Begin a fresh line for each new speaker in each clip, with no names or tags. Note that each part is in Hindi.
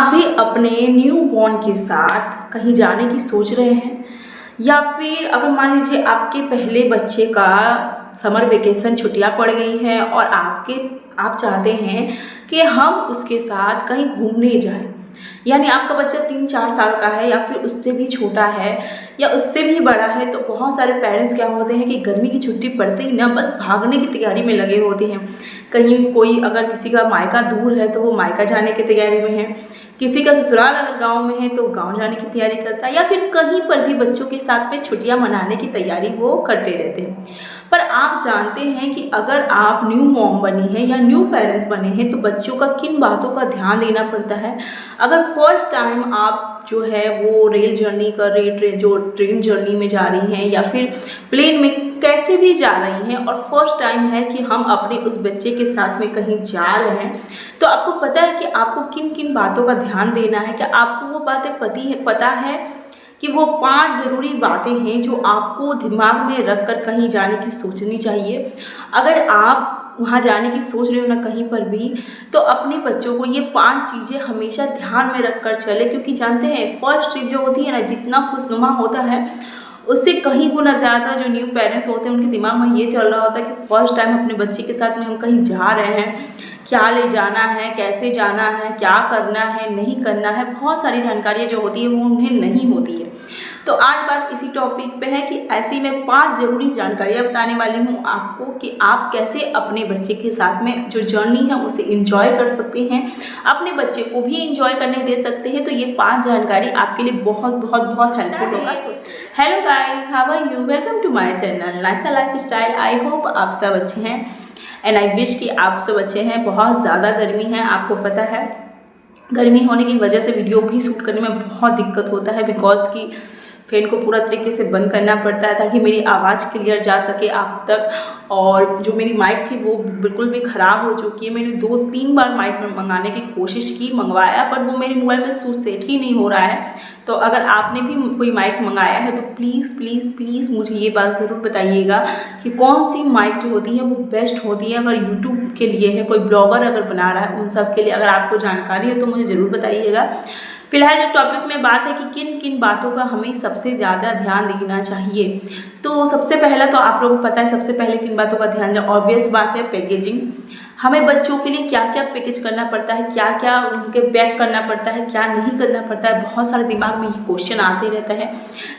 अभी अपने न्यू बॉर्न के साथ कहीं जाने की सोच रहे हैं, या फिर अगर मान लीजिए आपके पहले बच्चे का समर वेकेशन छुट्टियां पड़ गई हैं और आप चाहते हैं कि हम उसके साथ कहीं घूमने जाएं, यानी आपका बच्चा 3-4 साल का है या फिर उससे भी छोटा है या उससे भी बड़ा है। तो बहुत सारे पेरेंट्स क्या होते हैं कि गर्मी की छुट्टी पड़ते ही ना बस भागने की तैयारी में लगे होते हैं। कहीं कोई अगर किसी का मायका दूर है तो वो मायका जाने की तैयारी में है, किसी का ससुराल अगर गांव में है तो गांव जाने की तैयारी करता है, या फिर कहीं पर भी बच्चों के साथ में छुट्टियां मनाने की तैयारी वो करते रहते हैं। पर आप जानते हैं कि अगर आप न्यू मॉम बनी है या न्यू पेरेंट्स बने हैं तो बच्चों का किन बातों का ध्यान देना पड़ता है। अगर फर्स्ट टाइम आप जो है वो रेल जर्नी कर रही, जो ट्रेन जर्नी में जा रही हैं या फिर प्लेन में कैसे भी जा रही हैं और फर्स्ट टाइम है कि हम अपने उस बच्चे के साथ में कहीं जा रहे हैं, तो आपको पता है कि आपको किन किन बातों का ध्यान देना है। क्या आपको वो बातें पता है कि वो 5 ज़रूरी बातें हैं जो आपको दिमाग में रख कर कहीं जाने की सोचनी चाहिए। अगर आप वहाँ जाने की सोच रहे हो ना कहीं पर भी, तो अपने बच्चों को ये 5 चीज़ें हमेशा ध्यान में रख कर चले, क्योंकि जानते हैं फर्स्ट ट्रिप जो होती है ना, जितना खुशनुमा होता है उससे कहीं गुना ज़्यादा जो न्यू पेरेंट्स होते हैं उनके दिमाग में ये चल रहा होता है कि फर्स्ट टाइम अपने बच्चे के साथ में हम कहीं जा रहे हैं, क्या ले जाना है, कैसे जाना है, क्या करना है, नहीं करना है। बहुत सारी जानकारियाँ जो होती है वो उन्हें नहीं होती है। तो आज बात इसी टॉपिक पे है कि ऐसी मैं 5 ज़रूरी जानकारियाँ बताने वाली हूँ आपको कि आप कैसे अपने बच्चे के साथ में जो जर्नी है उसे इंजॉय कर सकते हैं, अपने बच्चे को भी इंजॉय करने दे सकते हैं। तो ये 5 जानकारी आपके लिए बहुत बहुत बहुत हेल्पफुल होगा। Hello guys, how are you, welcome to my channel Naisa lifestyle. I hope आप सब अच्छे हैं एंड आई विश कि आप सब अच्छे हैं। बहुत ज़्यादा गर्मी है, आपको पता है गर्मी होने की वजह से वीडियो भी शूट करने में बहुत दिक्कत होता है, बिकॉज कि फ़ैन को पूरा तरीके से बंद करना पड़ता है ताकि मेरी आवाज़ क्लियर जा सके आप तक। और जो मेरी माइक थी वो बिल्कुल भी ख़राब हो चुकी है। मैंने 2-3 बार माइक मंगाने की कोशिश की, मंगवाया, पर वो मेरे मोबाइल में सेट ही नहीं हो रहा है। तो अगर आपने भी कोई माइक मंगाया है तो प्लीज़ प्लीज़ प्लीज़ मुझे ये बात ज़रूर बताइएगा कि कौन सी माइक जो होती है वो बेस्ट होती है। अगर यूट्यूब के लिए है, कोई ब्लॉगर अगर बना रहा है, उन सब के लिए अगर आपको जानकारी है तो मुझे ज़रूर बताइएगा। फिलहाल जो टॉपिक में बात है कि किन किन बातों का हमें सबसे ज़्यादा ध्यान देना चाहिए, तो सबसे पहला तो आप लोगों को पता है सबसे पहले किन बातों का ध्यान देना। ऑब्वियस बात है पैकेजिंग। हमें बच्चों के लिए क्या क्या पैकेज करना पड़ता है, क्या क्या उनके पैक करना पड़ता है, क्या नहीं करना पड़ता है। बहुत सारे दिमाग में ये क्वेश्चन आते रहता है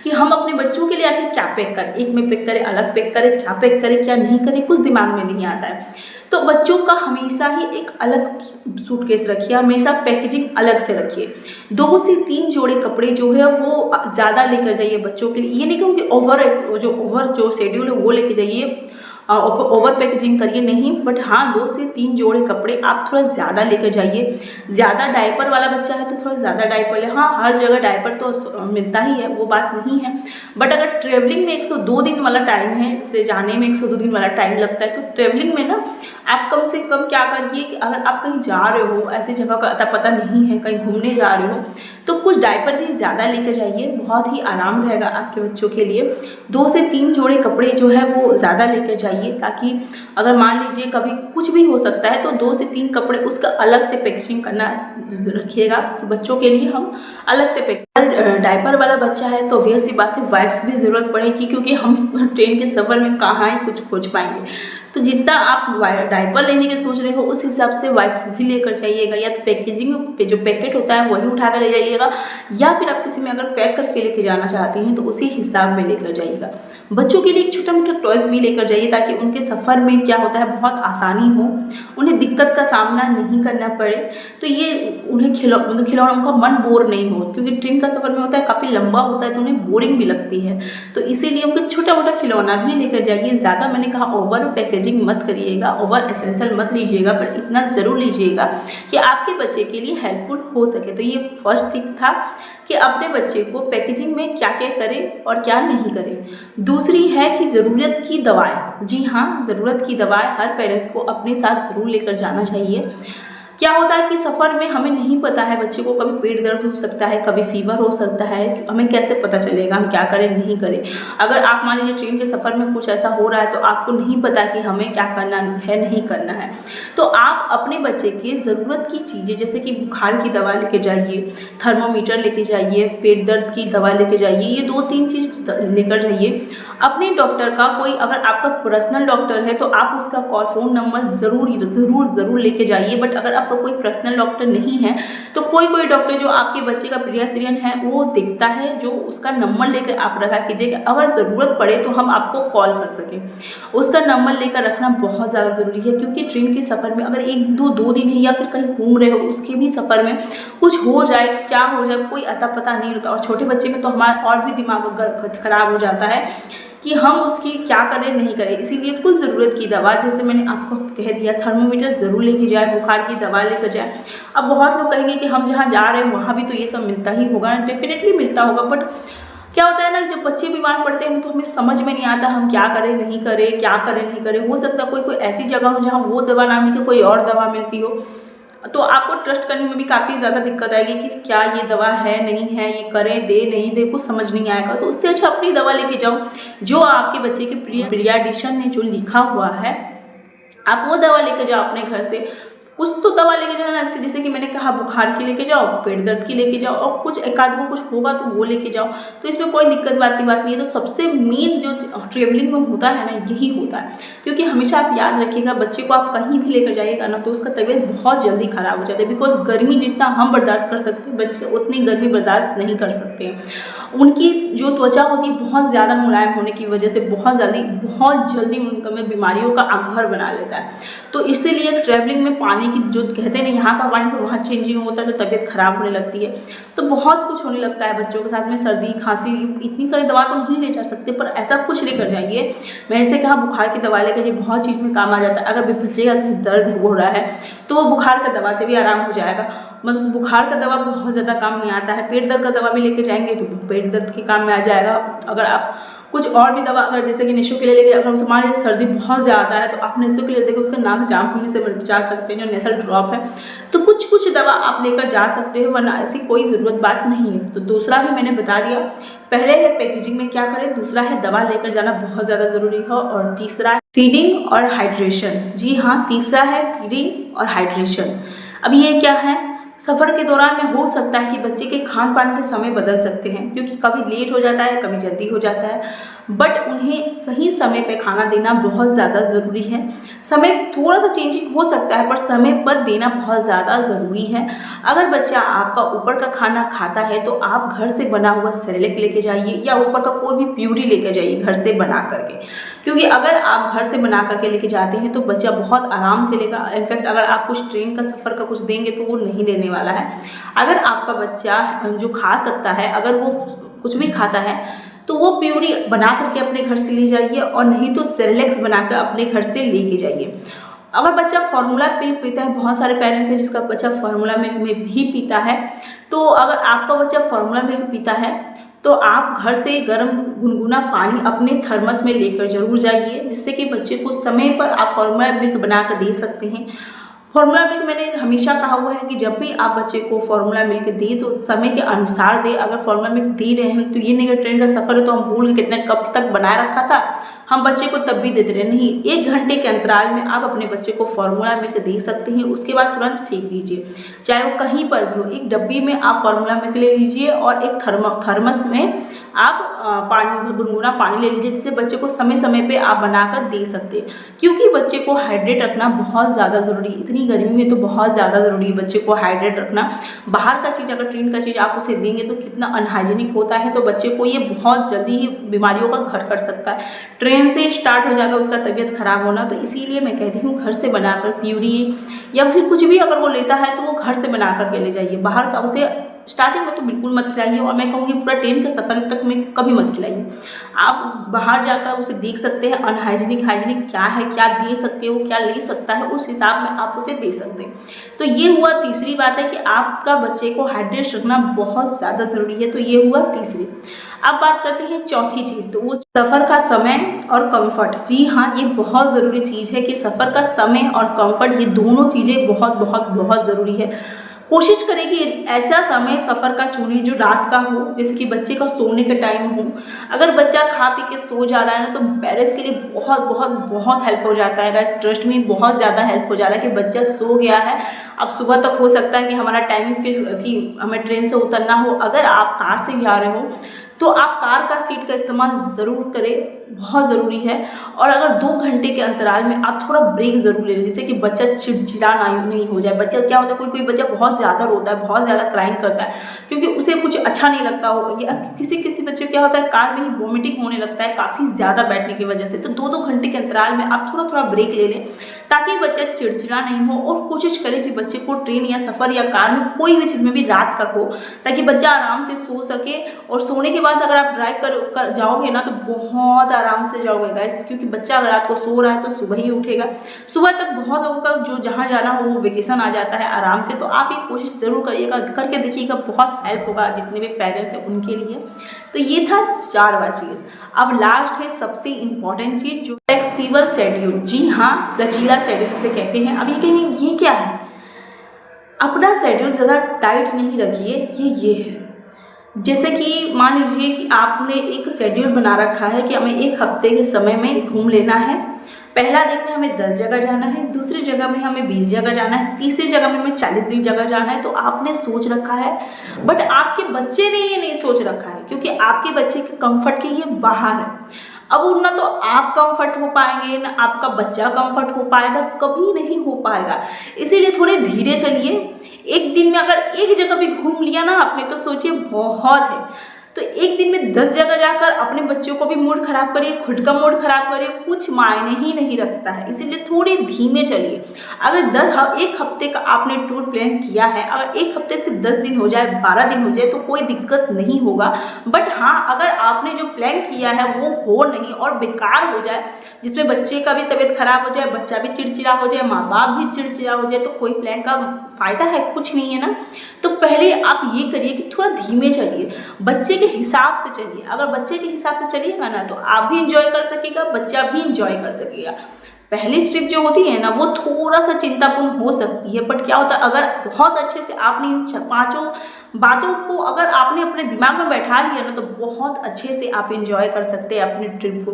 कि हम अपने बच्चों के लिए आखिर क्या पैक करें, एक में पैक करें, अलग पैक करें, क्या पैक करें, क्या नहीं करें, कुछ दिमाग में नहीं आता है। तो बच्चों का हमेशा ही एक अलग सूटकेस रखिए, हमेशा पैकेजिंग अलग से रखिए। 2 से 3 जोड़े कपड़े जो है वो ज़्यादा लेकर जाइए बच्चों के लिए। ये नहीं कहूँ कि ओवर जो शेड्यूल है वो लेके जाइए, ओवर पैकेजिंग करिए, नहीं, बट हाँ 2 से 3 जोड़े कपड़े आप थोड़ा ज़्यादा लेकर जाइए। ज़्यादा डायपर वाला बच्चा है तो थोड़ा ज़्यादा डायपर ले। हाँ, हर जगह डायपर तो मिलता ही है, वो बात नहीं है, बट अगर ट्रेवलिंग में 102 दिन वाला टाइम है, जैसे जाने में 102 दिन वाला टाइम लगता है, तो ट्रेवलिंग में ना आप कम से कम क्या करिए कि अगर आप कहीं जा रहे हो, ऐसी जगह का अता पता नहीं है, कहीं घूमने जा रहे हो, तो कुछ डायपर भी ज़्यादा लेकर जाइए, बहुत ही आराम रहेगा आपके बच्चों के लिए। 2 से 3 जोड़े कपड़े जो है वो ज़्यादा लेकर जाइए, ताकि अगर मान लीजिए कभी कुछ भी हो सकता है तो 2 से 3 कपड़े उसका अलग से पैकेजिंग करना रखिएगा। बच्चों के लिए हम अलग से पैक। डायपर वाला बच्चा है तो वैसी बात है वाइप्स भी ज़रूरत पड़ेगी, क्योंकि हम ट्रेन के सफ़र में कहाँ ही कुछ खोज पाएंगे। तो जितना आप डायपर लेने की सोच रहे हो उस हिसाब से वाइप्स भी लेकर जाइएगा, या तो पैकेजिंग पे जो पैकेट होता है वही उठा कर ले जाइएगा, या फिर आप किसी में अगर पैक करके लेके जाना चाहती हैं तो उसी हिसाब में लेकर जाइएगा। बच्चों के लिए एक छोटा मोटा टॉयस भी लेकर जाइए, ताकि उनके सफ़र में क्या होता है बहुत आसानी हो, उन्हें दिक्कत का सामना नहीं करना पड़े। तो ये उन्हें खिलौना उनका मन बोर नहीं हो, क्योंकि ट्रेन का सफ़र में होता है काफ़ी लंबा होता है तो उन्हें बोरिंग भी लगती है। तो इसीलिए उनको छोटा मोटा खिलौना भी लेकर जाइए। ज़्यादा मैंने कहा ओवर पैकेजिंग मत करिएगा, ओवर एसेंशियल मत लीजिएगा, पर इतना ज़रूर लीजिएगा कि आपके बच्चे के लिए हेल्पफुल हो सके। तो ये फर्स्ट थिंग था कि अपने बच्चे को पैकेजिंग में क्या क्या करें और क्या नहीं करें। दूसरी है कि ज़रूरत की दवाएं। जी हाँ, ज़रूरत की दवाएं हर पेरेंट्स को अपने साथ ज़रूर लेकर जाना चाहिए। क्या होता है कि सफ़र में हमें नहीं पता है, बच्चे को कभी पेट दर्द हो सकता है, कभी फीवर हो सकता है, हमें कैसे पता चलेगा हम क्या करें नहीं करें। अगर आप मान लीजिए ट्रेन के सफ़र में कुछ ऐसा हो रहा है तो आपको नहीं पता कि हमें क्या करना है नहीं करना है, तो आप अपने बच्चे की ज़रूरत की चीज़ें जैसे कि बुखार की दवा लेके जाइए, थर्मोमीटर लेके जाइए, पेट दर्द की दवा लेके जाइए, ये 2-3 चीज़ लेकर जाइए। अपने डॉक्टर का कोई अगर आपका पर्सनल डॉक्टर है तो आप उसका फ़ोन नंबर ज़रूर लेके जाइए। बट अगर आपका कोई पर्सनल डॉक्टर नहीं है तो कोई डॉक्टर जो आपके बच्चे का पीडियाट्रिशियन है वो देखता है, जो उसका नंबर लेकर आप रखा कीजिएगा। अगर ज़रूरत पड़े तो हम आपको कॉल कर सकें, उसका नंबर लेकर रखना बहुत ज़्यादा ज़रूरी है। क्योंकि ट्रेन के सफ़र में अगर 1-2 दिन है या फिर कहीं घूम रहे हो, उसके भी सफ़र में कुछ हो जाए, क्या हो जाए, कोई अता पता नहीं होता। और छोटे बच्चे में तो हमारा और भी दिमाग खराब हो जाता है कि हम उसकी क्या करें नहीं करें। इसीलिए कुछ ज़रूरत की दवा, जैसे मैंने आपको कह दिया, थर्मोमीटर ज़रूर लेके जाए, बुखार की दवा लेकर जाए। अब बहुत लोग कहेंगे कि हम जहाँ जा रहे हैं वहाँ भी तो ये सब मिलता ही होगा, डेफिनेटली मिलता होगा। बट क्या होता है ना, जब बच्चे बीमार पड़ते हैं तो हमें समझ में नहीं आता हम क्या करें नहीं करें, क्या करें नहीं करें। हो सकता है कोई ऐसी जगह हो जहाँ वो दवा ना मिलती, कोई और दवा मिलती हो, तो आपको ट्रस्ट करने में भी काफ़ी ज़्यादा दिक्कत आएगी कि क्या ये दवा है नहीं है, ये करें दे नहीं दे, कुछ समझ नहीं आएगा। तो उससे अच्छा अपनी दवा लेके जाओ, जो आपके बच्चे के पीडियाट्रिशियन ने जो लिखा हुआ है आप वो दवा लेके जाओ अपने घर से। कुछ तो दवा लेके जाना, जैसे कि मैंने कहा बुखार की लेके जाओ, पेट दर्द की लेके जाओ, और कुछ एक आध को कुछ होगा तो वो लेके जाओ। तो इसमें कोई दिक्कत बात नहीं है। तो सबसे मेन जो ट्रेवलिंग में होता है ना, यही होता है। क्योंकि हमेशा आप याद रखिएगा, बच्चे को आप कहीं भी लेकर जाइएगा ना तो उसका तबीयत बहुत जल्दी ख़राब हो जाता है। बिकॉज गर्मी जितना हम बर्दाश्त कर सकते हैं, बच्चे उतनी गर्मी बर्दाश्त नहीं कर सकते हैं। उनकी जो त्वचा होती है बहुत ज़्यादा मुलायम होने की वजह से बहुत जल्दी उनका में बीमारियों का घर बना लेता है। तो इसीलिए ट्रैवलिंग में पानी की जो कहते हैं ना, यहाँ का पानी से वहाँ चेंजिंग होता है तो तबीयत खराब होने लगती है। तो बहुत कुछ होने लगता है बच्चों के साथ में, सर्दी खांसी, इतनी सारी दवा तो नहीं ले जा सकते, पर ऐसा कुछ लेकर जाइए। मैं ऐसे कहा बुखार की दवा लेकर, ये बहुत चीज़ में काम आ जाता है। अगर बच्चे का कहीं दर्द हो रहा है तो बुखार का दवा से भी आराम हो जाएगा। मतलब बुखार का दवा बहुत ज़्यादा काम में आता है। पेट दर्द का दवा भी लेके जाएंगे तो पेट दर्द के काम में आ जाएगा। अगर आप कुछ और भी दवा, अगर जैसे कि नेसो के लिए लेके, अगर मान लीजिए सर्दी बहुत ज़्यादा है तो आप नेसो के लिए देखो, उसका नाक जाम होने से बचा सकते हैं, जो नेसल ड्रॉप है। तो कुछ दवा आप लेकर जा सकते हो, वरना ऐसी कोई ज़रूरत बात नहीं है। तो दूसरा भी मैंने बता दिया, पहले है पैकेजिंग में क्या करें, दूसरा है दवा लेकर जाना बहुत ज़्यादा ज़रूरी है, और तीसरा है फीडिंग और हाइड्रेशन। जी हाँ, तीसरा है फीडिंग और हाइड्रेशन। अब ये क्या है, सफ़र के दौरान में हो सकता है कि बच्चे के खान पान के समय बदल सकते हैं, क्योंकि कभी लेट हो जाता है, कभी जल्दी हो जाता है। बट उन्हें सही समय पे खाना देना बहुत ज़्यादा ज़रूरी है। समय थोड़ा सा चेंजिंग हो सकता है, पर समय पर देना बहुत ज़्यादा ज़रूरी है। अगर बच्चा आपका ऊपर का खाना खाता है तो आप घर से बना हुआ सेरेलैक लेके जाइए, या ऊपर का कोई भी प्यूरी लेके जाइए घर से बना करके। क्योंकि अगर आप घर से बना करके लेके जाते हैं तो बच्चा बहुत आराम से लेगा। इनफैक्ट अगर आप कुछ ट्रेन का सफ़र का कुछ देंगे तो वो नहीं लेने वाला है। अगर आपका बच्चा जो खा सकता है, अगर वो कुछ भी खाता है तो वो प्यूरी बना करके अपने घर से ले जाइए, और नहीं तो सेरेलैक्स बनाकर अपने घर से लेके जाइए। अगर बच्चा फार्मूला मिल्क पीता है, बहुत सारे पेरेंट्स हैं जिसका बच्चा फार्मूला मिल्क में भी पीता है, तो अगर आपका बच्चा फार्मूला मिल्क पीता है तो आप घर से गर्म गुनगुना पानी अपने थर्मस में लेकर जरूर जाइए, जिससे कि बच्चे को समय पर आप फार्मूला मिल्क बना कर दे सकते हैं। फार्मूला मिल्क मैंने हमेशा कहा हुआ है कि जब भी आप बच्चे को फार्मूला मिल्क दें तो समय के अनुसार दें। अगर फार्मूला मिल्क दे रहे हैं तो ये नहीं कि ट्रेन का सफ़र है तो हम भूल के कितने कब तक बनाए रखा था, हम बच्चे को तब भी देते रहे। नहीं, 1 घंटे के अंतराल में आप अपने बच्चे को फार्मूला मिल्क दे सकते हैं। उसके बाद तुरंत फेंक दीजिए, चाहे वो कहीं पर भी हो। एक डब्बी में आप फार्मूला मिल्क ले लीजिए और एक थर्मस में आप गुनगुना पानी ले लीजिए, जिससे बच्चे को समय समय पे आप बनाकर दे सकते हैं। क्योंकि बच्चे को हाइड्रेट रखना बहुत ज़्यादा ज़रूरी है। इतनी गर्मी में तो बहुत ज़्यादा ज़रूरी है बच्चे को हाइड्रेट रखना। बाहर का चीज़, अगर ट्रेन का चीज़ आप उसे देंगे तो कितना अनहाइजीनिक होता है, तो बच्चे को ये बहुत जल्दी ही बीमारियों का घर कर सकता है। ट्रेन से स्टार्ट हो जाएगा उसका तबीयत खराब होना। तो इसीलिए मैं कहती हूँ घर से बनाकर प्यूरी या फिर कुछ भी अगर वो लेता है तो वो घर से बना करके ले जाइए। बाहर का उसे स्टार्टिंग में तो बिल्कुल मत खिलाइए, और मैं कहूँगी पूरा ट्रेन के सफ़र तक में कभी मत खिलाइए। आप बाहर जाकर उसे देख सकते हैं अनहाइजीनिक हाइजीनिक क्या है, क्या दे सकते हो, क्या ले सकता है, उस हिसाब में आप उसे दे सकते हैं। तो ये हुआ तीसरी बात है कि आपका बच्चे को हाइड्रेट रखना बहुत ज़्यादा ज़रूरी है। तो ये हुआ तीसरी। अब बात करते हैं चौथी चीज़, तो वो सफ़र का समय और कंफर्ट। जी हाँ, ये बहुत ज़रूरी चीज़ है कि सफ़र का समय और कंफर्ट, ये दोनों चीज़ें बहुत बहुत बहुत ज़रूरी है। कोशिश करें कि ऐसा समय सफ़र का चुनें जो रात का हो, जैसे कि बच्चे का सोने का टाइम हो। अगर बच्चा खा पी के सो जा रहा है ना, तो पेरेंट्स के लिए बहुत बहुत बहुत हेल्प हो जाता है गाइस, ट्रस्ट में बहुत ज़्यादा हेल्प हो जा रहा है कि बच्चा सो गया है। अब सुबह तक हो सकता है कि हमारा टाइमिंग फिक्स थी, हमें ट्रेन से उतरना हो, अगर आप कार से जा रहे हो तो आप कार का सीट का इस्तेमाल ज़रूर करें, बहुत ज़रूरी है। और अगर 2 घंटे के अंतराल में आप थोड़ा ब्रेक ज़रूर ले लें, जिससे कि बच्चा चिड़चिड़ा नहीं हो जाए। बच्चा क्या होता है, कोई कोई बच्चा बहुत ज़्यादा रोता है, बहुत ज़्यादा क्राइंग करता है क्योंकि उसे कुछ अच्छा नहीं लगता हो, या किसी किसी बच्चे क्या होता है कार में ही वॉमिटिंग होने लगता है काफ़ी ज़्यादा बैठने की वजह से। तो 2-2 घंटे के अंतराल में आप थोड़ा थोड़ा ब्रेक ले लें ताकि बच्चा चिड़चिड़ा नहीं हो। और कोशिश करें कि बच्चे को ट्रेन या सफ़र या कार में कोई भी चीज़ में भी रात का हो, ताकि बच्चा आराम से सो सके। और सोने के बाद अगर आप ड्राइव कर जाओगे ना, तो बहुत आराम से जाओगे गाइस, क्योंकि बच्चा अगर रात को सो रहा है तो सुबह ही उठेगा। सुबह तक बहुत लोगों का जो जहाँ जाना हो वो वेकेशन आ जाता है आराम से। तो आप ये कोशिश ज़रूर करिएगा, करके देखिएगा, बहुत हेल्प होगा जितने भी पेरेंट्स हैं उनके लिए। तो ये था 4वां चीज़। अब लास्ट है सबसे इम्पॉर्टेंट चीज़, जो फ्लेक्सिबल शेड्यूल। जी हाँ, लचीला शेड्यूल जिसे कहते हैं। अब ये कहेंगे ये क्या है? अपना शेड्यूल ज़्यादा टाइट नहीं रखिए, ये है। जैसे कि मान लीजिए कि आपने एक शेड्यूल बना रखा है कि हमें 1 हफ्ते के समय में घूम लेना है। पहला दिन में हमें 10 जगह जाना है, दूसरी जगह में हमें 20 जगह जाना है, तीसरी जगह में हमें 40 जगह जाना है। तो आपने सोच रखा है, बट आपके बच्चे ने ये नहीं सोच रखा है, क्योंकि आपके बच्चे के कंफर्ट के ये बाहर है। अब ना तो आप कंफर्ट हो पाएंगे, ना आपका बच्चा कंफर्ट हो पाएगा, कभी नहीं हो पाएगा। इसीलिए थोड़े धीरे चलिए। एक दिन में अगर एक जगह भी घूम लिया ना आपने, तो सोचिए बहुत है। तो एक दिन में 10 जगह जाकर अपने बच्चों को भी मूड खराब करिए, खुद का मूड खराब करिए, कुछ मायने ही नहीं रखता है। इसीलिए थोड़े धीमे चलिए। अगर 1 हफ्ते का आपने टूर प्लान किया है, अगर 1 हफ्ते से 10 दिन हो जाए, 12 दिन हो जाए, तो कोई दिक्कत नहीं होगा। बट हाँ, अगर आपने जो प्लान किया है वो हो नहीं और बेकार हो जाए, जिसमें बच्चे का भी तबीयत खराब हो जाए, बच्चा भी चिड़चिड़ा हो जाए, माँ बाप भी चिड़चिड़ा हो जाए, तो कोई प्लान का फ़ायदा है? कुछ नहीं है ना। तो पहले आप ये करिए कि थोड़ा धीमे चलिए, बच्चे के हिसाब से चलिए। अगर बच्चे के हिसाब से चलिएगा ना, तो आप भी इंजॉय कर सकेगा, बच्चा भी इंजॉय कर सकेगा। पहली ट्रिप जो होती है ना, वो थोड़ा सा चिंतापूर्ण हो सकती है, बट क्या होता है, अगर बहुत अच्छे से आपने इन 5 बातों को अगर आपने अपने दिमाग में बैठा लिया ना, तो बहुत अच्छे से आप इंजॉय कर सकते हैं अपनी ट्रिप को।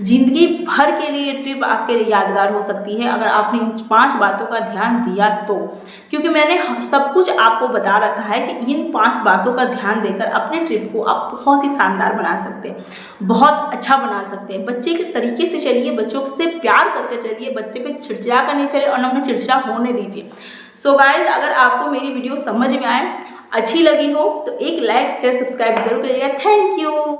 जिंदगी भर के लिए ट्रिप आपके लिए यादगार हो सकती है, अगर आपने इन 5 बातों का ध्यान दिया तो। क्योंकि मैंने सब कुछ आपको बता रखा है कि इन 5 बातों का ध्यान देकर अपने ट्रिप को आप बहुत ही शानदार बना सकते हैं, बहुत अच्छा बना सकते हैं। बच्चे के तरीके से चलिए, बच्चों से प्यार करके चलिए, बच्चे पे चिड़चिड़ा कर नहीं चलिए और ना उन्हें चिड़चिड़ा होने दीजिए। सो गाइज, अगर आपको मेरी वीडियो समझ में आए, अच्छी लगी हो, तो एक लाइक शेयर सब्सक्राइब जरूर करिएगा। Thank you.